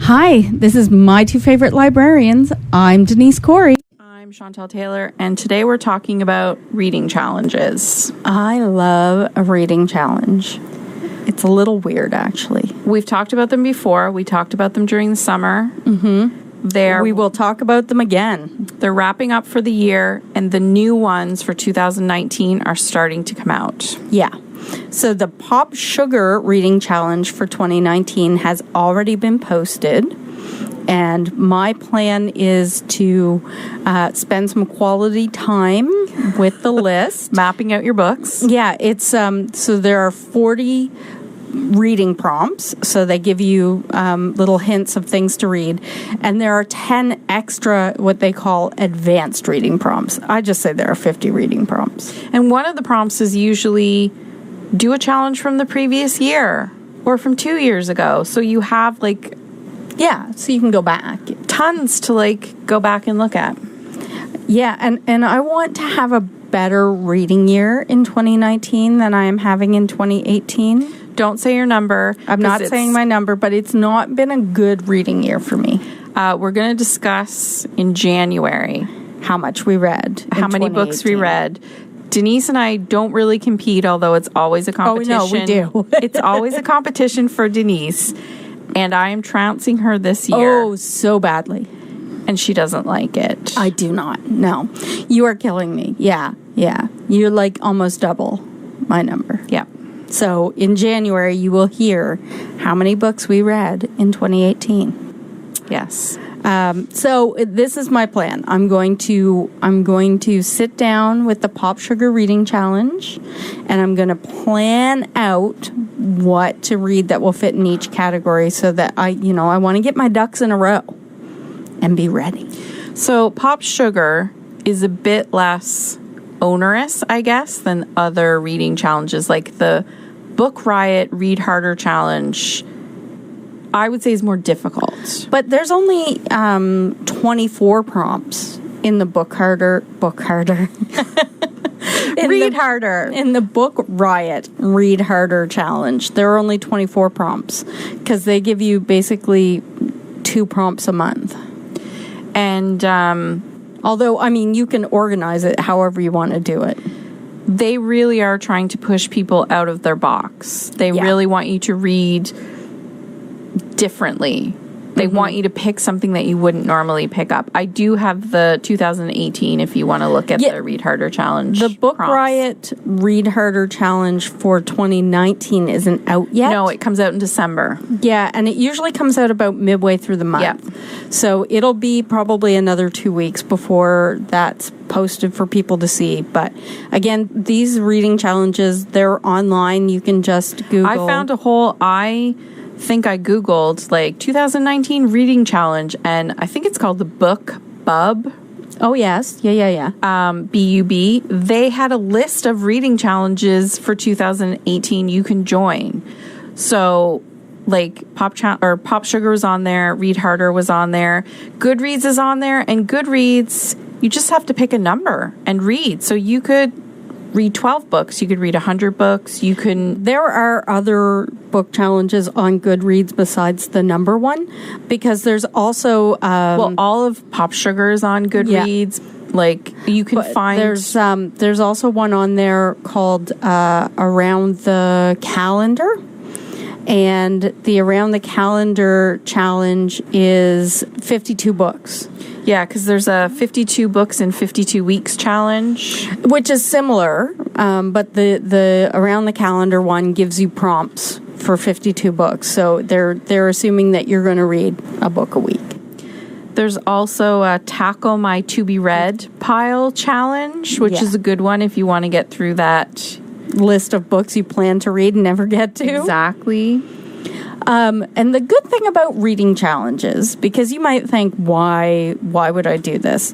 Hi, this is My Two Favorite Librarians. I'm Denise Corey. I'm Chantel Taylor, and today we're talking about reading challenges. I love a reading challenge. It's a little weird, actually. We've talked about them before. We talked about them during the summer. We will talk about them again. They're wrapping up for the year, and the new ones for 2019 are starting to come out. Yeah. So the Pop Sugar Reading Challenge for 2019 has already been posted. And my plan is to spend some quality time with the list. Mapping out your books. Yeah, it's so there are 40 reading prompts. So they give you little hints of things to read. And there are 10 extra, what they call advanced reading prompts. I just say there are 50 reading prompts. And one of the prompts is usually do a challenge from the previous year or from 2 years ago. So you have yeah, so you can go back. Tons to go back and look at. Yeah, and I want to have a better reading year in 2019 than I am having in 2018. Don't say your number. I'm not saying my number, but it's not been a good reading year for me. We're going to discuss in January how much we read, how many books we read. Denise and I don't really compete, although it's always a competition. Oh, no, we do. It's always a competition for Denise. And I am trouncing her this year. Oh, so badly. And she doesn't like it. I do not. No. You are killing me. Yeah. You're almost double my number. Yeah. So in January, you will hear how many books we read in 2018. Yes. So this is my plan. I'm going to sit down with the Pop Sugar Reading Challenge, and I'm going to plan out what to read that will fit in each category, so that I want to get my ducks in a row and be ready. So Pop Sugar is a bit less onerous, I guess, than other reading challenges, like the Book Riot Read Harder Challenge. I would say is more difficult. But there's only 24 prompts in the Book Harder. Read Harder. In the Book Riot Read Harder Challenge, there are only 24 prompts because they give you basically 2 prompts a month. And although, you can organize it however you want to do it. They really are trying to push people out of their box. They really want you to read differently. They want you to pick something that you wouldn't normally pick up. I do have the 2018 if you want to look at the Read Harder Challenge. The Book prompts. Riot Read Harder Challenge for 2019 isn't out yet. No, it comes out in December. Yeah, and it usually comes out about midway through the month. Yeah. So it'll be probably another 2 weeks before that's posted for people to see. But again, these reading challenges, they're online. You can just Google. I found I think I Googled 2019 reading challenge, and I think it's called the Book Bub. Oh, yes. Yeah. BUB. They had a list of reading challenges for 2018 you can join. So Pop Sugar was on there, Read Harder was on there, Goodreads is on there, and Goodreads, you just have to pick a number and read. So you could read 12 books, you could read 100 books, There are other book challenges on Goodreads besides the number one, because there's also all of Pop Sugar is on Goodreads. You can find there's also one on there called Around the Calendar. And the Around the Calendar challenge is 52 books. Yeah, because there's a 52 books in 52 weeks challenge. Which is similar, but the Around the Calendar one gives you prompts for 52 books. So they're assuming that you're going to read a book a week. There's also a Tackle My To Be Read Pile challenge, which is a good one if you want to get through that list of books you plan to read and never get to. Exactly. And the good thing about reading challenges, because you might think, why would I do this?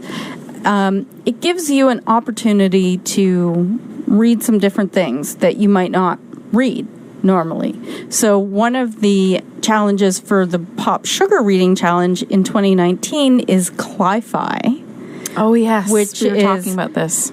It gives you an opportunity to read some different things that you might not read normally. So one of the challenges for the Pop Sugar Reading Challenge in 2019 is Cli-Fi. Oh, yes. Which we were is talking about this.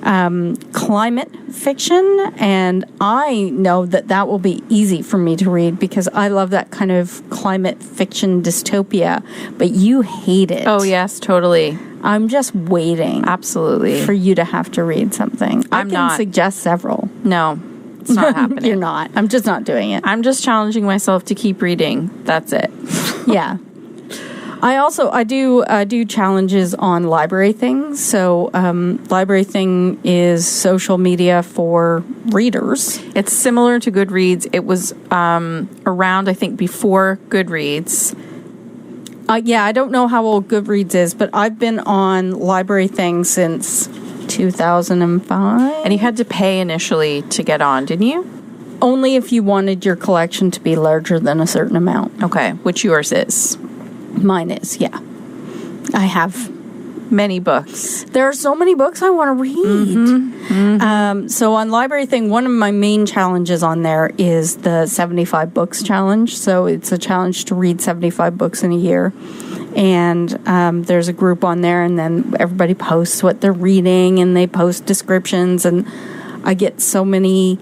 climate fiction, and I know that will be easy for me to read because I love that kind of climate fiction dystopia, but you hate it. Oh, yes, totally. I'm just waiting Absolutely. for you to have to read something. I can not. suggest several. No, it's not happening. You're not. I'm just not doing it. I'm just challenging myself to keep reading. That's it. Yeah. I do challenges on Library Things. So Library Thing is social media for readers. It's similar to Goodreads. It was around, I think, before Goodreads. Yeah, I don't know how old Goodreads is, but I've been on Library Thing since 2005. And you had to pay initially to get on, didn't you? Only if you wanted your collection to be larger than a certain amount. Okay, which yours is. Mine is, yeah. I have many books. There are so many books I want to read. So on Library Thing, one of my main challenges on there is the 75 books challenge. So it's a challenge to read 75 books in a year. And there's a group on there, and then everybody posts what they're reading, and they post descriptions. And I get so many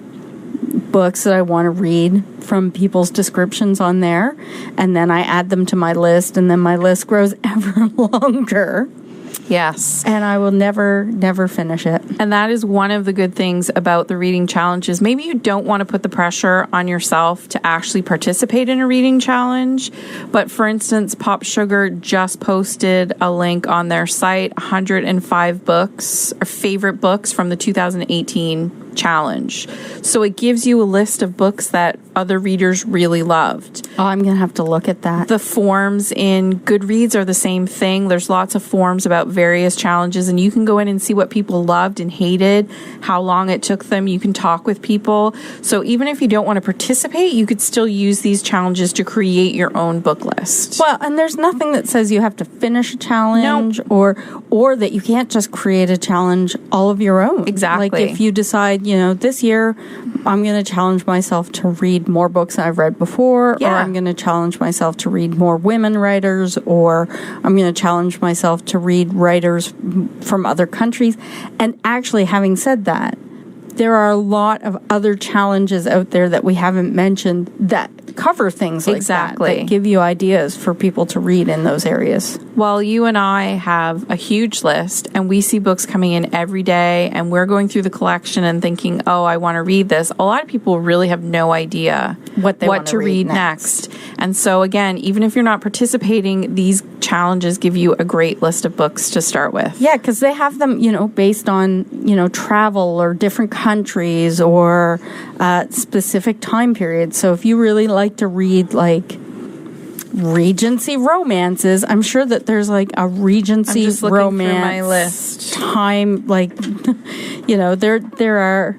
books that I want to read from people's descriptions on there. And then I add them to my list, and then my list grows ever longer. Yes. And I will never finish it. And that is one of the good things about the reading challenges. Maybe you don't want to put the pressure on yourself to actually participate in a reading challenge. But for instance, Pop Sugar just posted a link on their site, 105 books, or favorite books from the 2018 challenge. So it gives you a list of books that other readers really loved. Oh, I'm going to have to look at that. The forms in Goodreads are the same thing. There's lots of forms about various challenges, and you can go in and see what people loved and hated, how long it took them. You can talk with people. So even if you don't want to participate, you could still use these challenges to create your own book list. Well, and there's nothing that says you have to finish a challenge or that you can't just create a challenge all of your own. Exactly. Like if you decide, this year I'm going to challenge myself to read more books than I've read before, or I'm going to challenge myself to read more women writers, or I'm going to challenge myself to read writers from other countries. And actually, having said that, there are a lot of other challenges out there that we haven't mentioned that cover things like that give you ideas for people to read in those areas. Well, you and I have a huge list, and we see books coming in every day, and we're going through the collection and thinking, oh, I want to read this. A lot of people really have no idea what to read next. And so again, even if you're not participating, these challenges give you a great list of books to start with. Yeah, because they have them, based on, travel or different countries or specific time periods. So if you really like to read like Regency romances, I'm sure that there's like a Regency romance my list time, like there are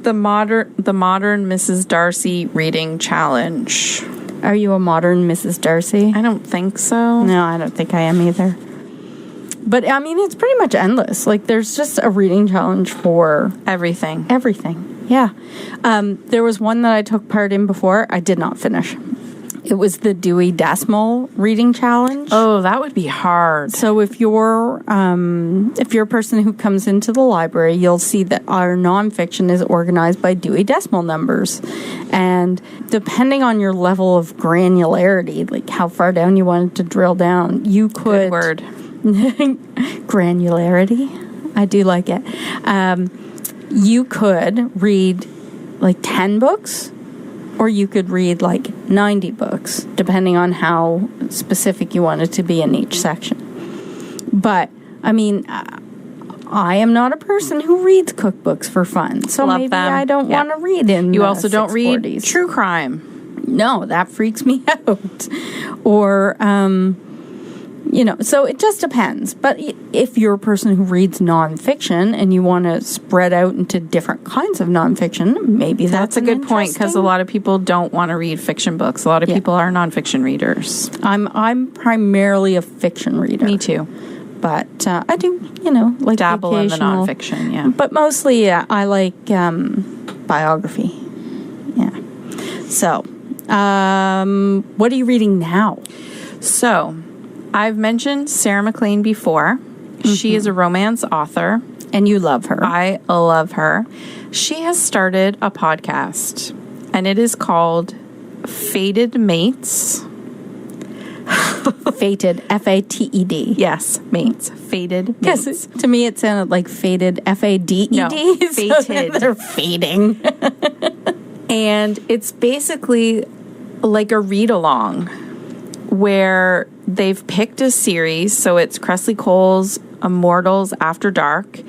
the modern Mrs. Darcy reading challenge. Are you a modern Mrs. Darcy? I don't think so. No, I don't think I am either. But I mean, it's pretty much endless. Like there's just a reading challenge for everything. Yeah. There was one that I took part in before. I did not finish. It was the Dewey Decimal reading challenge. Oh, that would be hard. So if you're a person who comes into the library, you'll see that our nonfiction is organized by Dewey Decimal numbers. And depending on your level of granularity, like how far down you wanted to drill down, you could... Good word. Granularity. I do like it. You could read like 10 books, or you could read like 90 books, depending on how specific you wanted to be in each section. But, I mean, I am not a person who reads cookbooks for fun, so maybe I don't want to read in You also don't 640s. read true crime. No, that freaks me out. Or... so it just depends. But if you're a person who reads nonfiction and you want to spread out into different kinds of nonfiction, maybe that's a good point, because a lot of people don't want to read fiction books. A lot of people are nonfiction readers. I'm primarily a fiction reader. Me too. But I do, like dabble in the nonfiction, yeah. But mostly I like biography. Yeah. So, what are you reading now? So... I've mentioned Sarah MacLean before. She is a romance author. And you love her. I love her. She has started a podcast, and it is called Fated Mates. Fated, Fated. Yes, mates. Fated Mates. Yes, to me it sounded like faded, Faded. No, So fated. they're fading. And it's basically like a read-along where they've picked a series. So it's Cressley Cole's Immortals After Dark.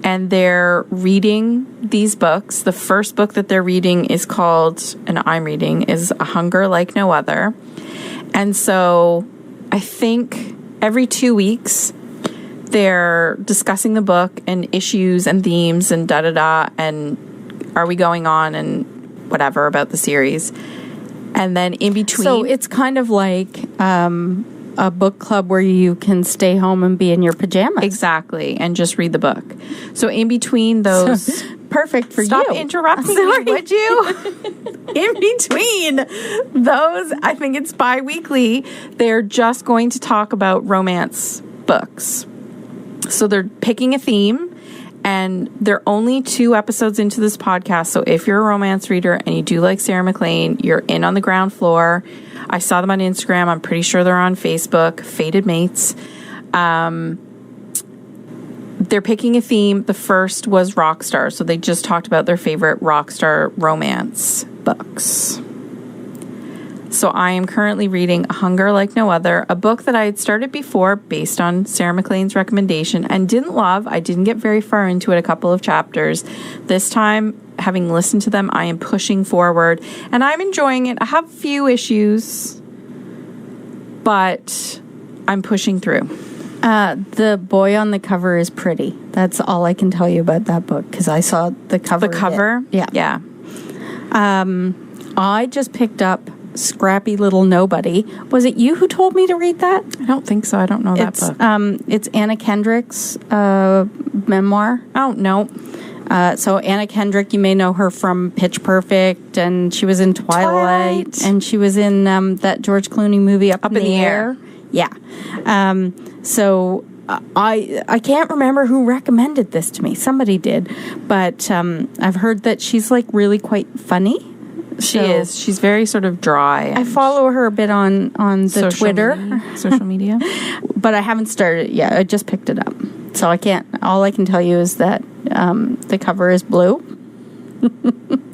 And they're reading these books. The first book that they're reading is called, and I'm reading, is A Hunger Like No Other. And so I think every 2 weeks they're discussing the book and issues and themes and da-da-da and are we going on and whatever about the series. And then in between... So it's kind of like a book club where you can stay home and be in your pajamas. Exactly, and just read the book. So in between those... Perfect for Stop you. interrupting me, would you? In between those, I think it's bi-weekly, they're just going to talk about romance books. So they're picking a theme, and they're only 2 episodes into this podcast. So if you're a romance reader and you do like Sarah McLean, you're in on the ground floor. I saw them on Instagram. I'm pretty sure they're on Facebook, Fated Mates. They're picking a theme. The first was rock star. So they just talked about their favorite rock star romance books. So I am currently reading A Hunger Like No Other, a book that I had started before based on Sarah McLean's recommendation and didn't love. I didn't get very far into it, a couple of chapters. This time, having listened to them, I am pushing forward and I'm enjoying it. I have a few issues, but I'm pushing through. The boy on the cover is pretty. That's all I can tell you about that book because I saw the cover. The cover? Yeah. I just picked up Scrappy Little Nobody. Was it you who told me to read that? I don't think so. I don't know that book. It's Anna Kendrick's memoir. Oh, no. So Anna Kendrick, you may know her from Pitch Perfect, and she was in Twilight. And she was in that George Clooney movie Up in the Air. Yeah. So I can't remember who recommended this to me. Somebody did, but I've heard that she's like really quite funny. She is. She's very sort of dry. I follow her a bit on the Twitter, social media, but I haven't started it yet. I just picked it up, so I can't. All I can tell you is that the cover is blue.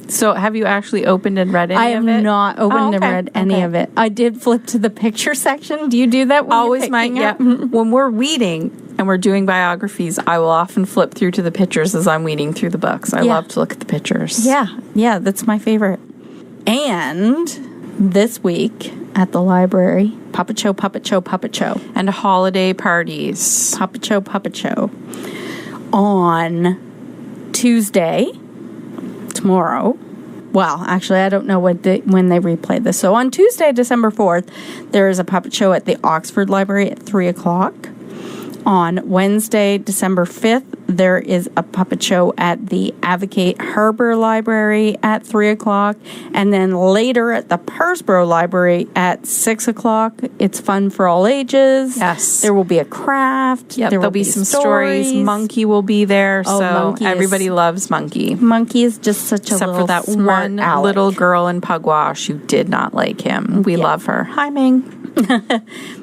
So have you actually opened and read any I of it? have not opened and read any of it. I did flip to the picture section. Do you do that when Always you're picking up? When we're reading and we're doing biographies, I will often flip through to the pictures as I'm weeding through the books. I love to look at the pictures. Yeah, that's my favorite. And this week at the library, Puppet Show. And holiday parties. Puppet Show. On Tuesday, tomorrow. Well, actually, I don't know when they replay this. So on Tuesday, December 4th, there is a puppet show at the Oxford Library at 3 o'clock. On Wednesday, December 5th, there is a puppet show at the Advocate Harbour Library at 3 o'clock. And then later at the Pursborough Library at 6 o'clock. It's fun for all ages. Yes. There will be a craft. Yep, there'll be some stories. Monkey will be there. Oh, so Monkey everybody loves Monkey. Monkey is just such a Except little for that smart one aleck. little girl in Pugwash who did not like him. We love her. Hi, Ming.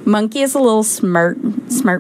Monkey is a little smart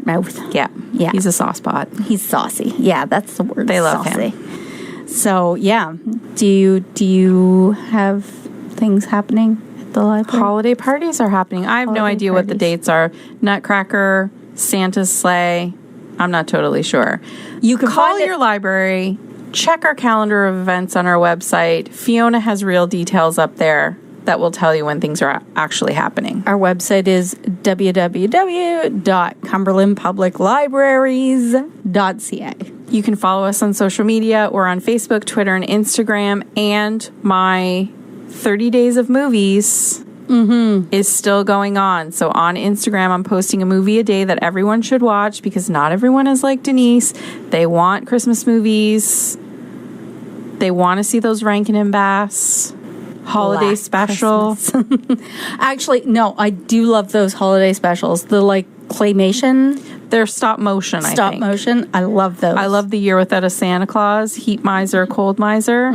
mouth. Yeah. Yeah. He's a sauce pot. He's saucy. Yeah, that's the word. They love saucy. him. So yeah, do you have things happening at the library? Holiday parties are happening. I have no Holiday idea what the parties. dates are. Nutcracker, Santa's sleigh. I'm not totally sure. You can Call find it- your library. Check our calendar of events on our website. Fiona has real details up there that will tell you when things are actually happening. Our website is www.cumberlandpubliclibraries.ca. You can follow us on social media. We're on Facebook, Twitter, and Instagram. And my 30 Days of Movies is still going on. So on Instagram, I'm posting a movie a day that everyone should watch because not everyone is like Denise. They want Christmas movies. They want to see those Rankin and Bass holiday Black special. Actually, no, I do love those holiday specials. The like claymation, They're stop motion, I stop think. motion. I love those. I love The Year Without a Santa Claus, Heat Miser, Cold Miser.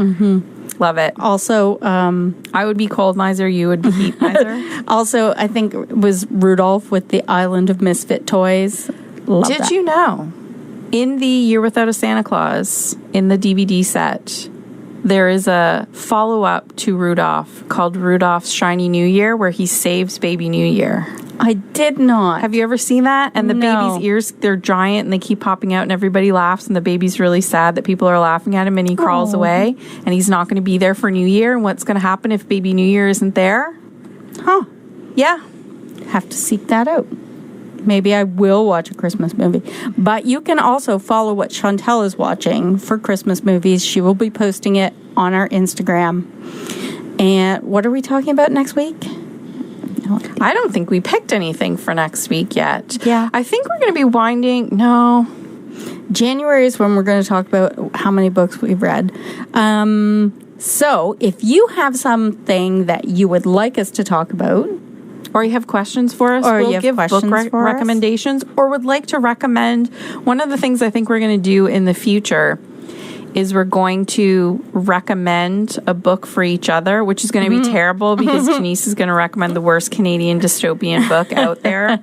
Love it. Also, I would be Cold Miser, you would be Heat Miser. also, I think it was Rudolph with the Island of Misfit Toys. Love Did that. you know, in The Year Without a Santa Claus, in the DVD set, there is a follow-up to Rudolph called Rudolph's Shiny New Year, where he saves Baby New Year. I did not. Have you ever seen that? And the No. baby's ears, they're giant and they keep popping out and everybody laughs and the baby's really sad that people are laughing at him and he crawls away and he's not going to be there for New Year. And what's going to happen if Baby New Year isn't there? Huh. Yeah. Have to seek that out. Maybe I will watch a Christmas movie. But you can also follow what Chantel is watching for Christmas movies. She will be posting it on our Instagram. And what are we talking about next week? I don't think we picked anything for next week yet. Yeah. I think we're going to be winding. No. January is when we're going to talk about how many books we've read. So if you have something that you would like us to talk about, Or you have questions for us, Or you we'll have give book questions for us. recommendations, or would like to recommend. One of the things I think we're going to do in the future is we're going to recommend a book for each other, which is going to be terrible because Denise is going to recommend the worst Canadian dystopian book out there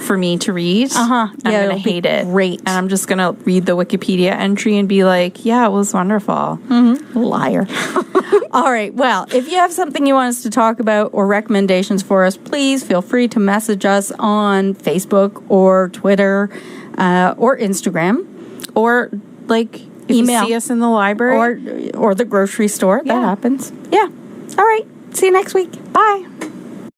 for me to read. I'm Yeah, going to it'll be hate it. great. And I'm just going to read the Wikipedia entry and be like, yeah, it was wonderful. liar. All right. Well, if you have something you want us to talk about or recommendations for us, please feel free to message us on Facebook or Twitter or Instagram. Or like if Email. you see us in the library. Or the grocery store. Yeah. That happens. Yeah. All right. See you next week. Bye.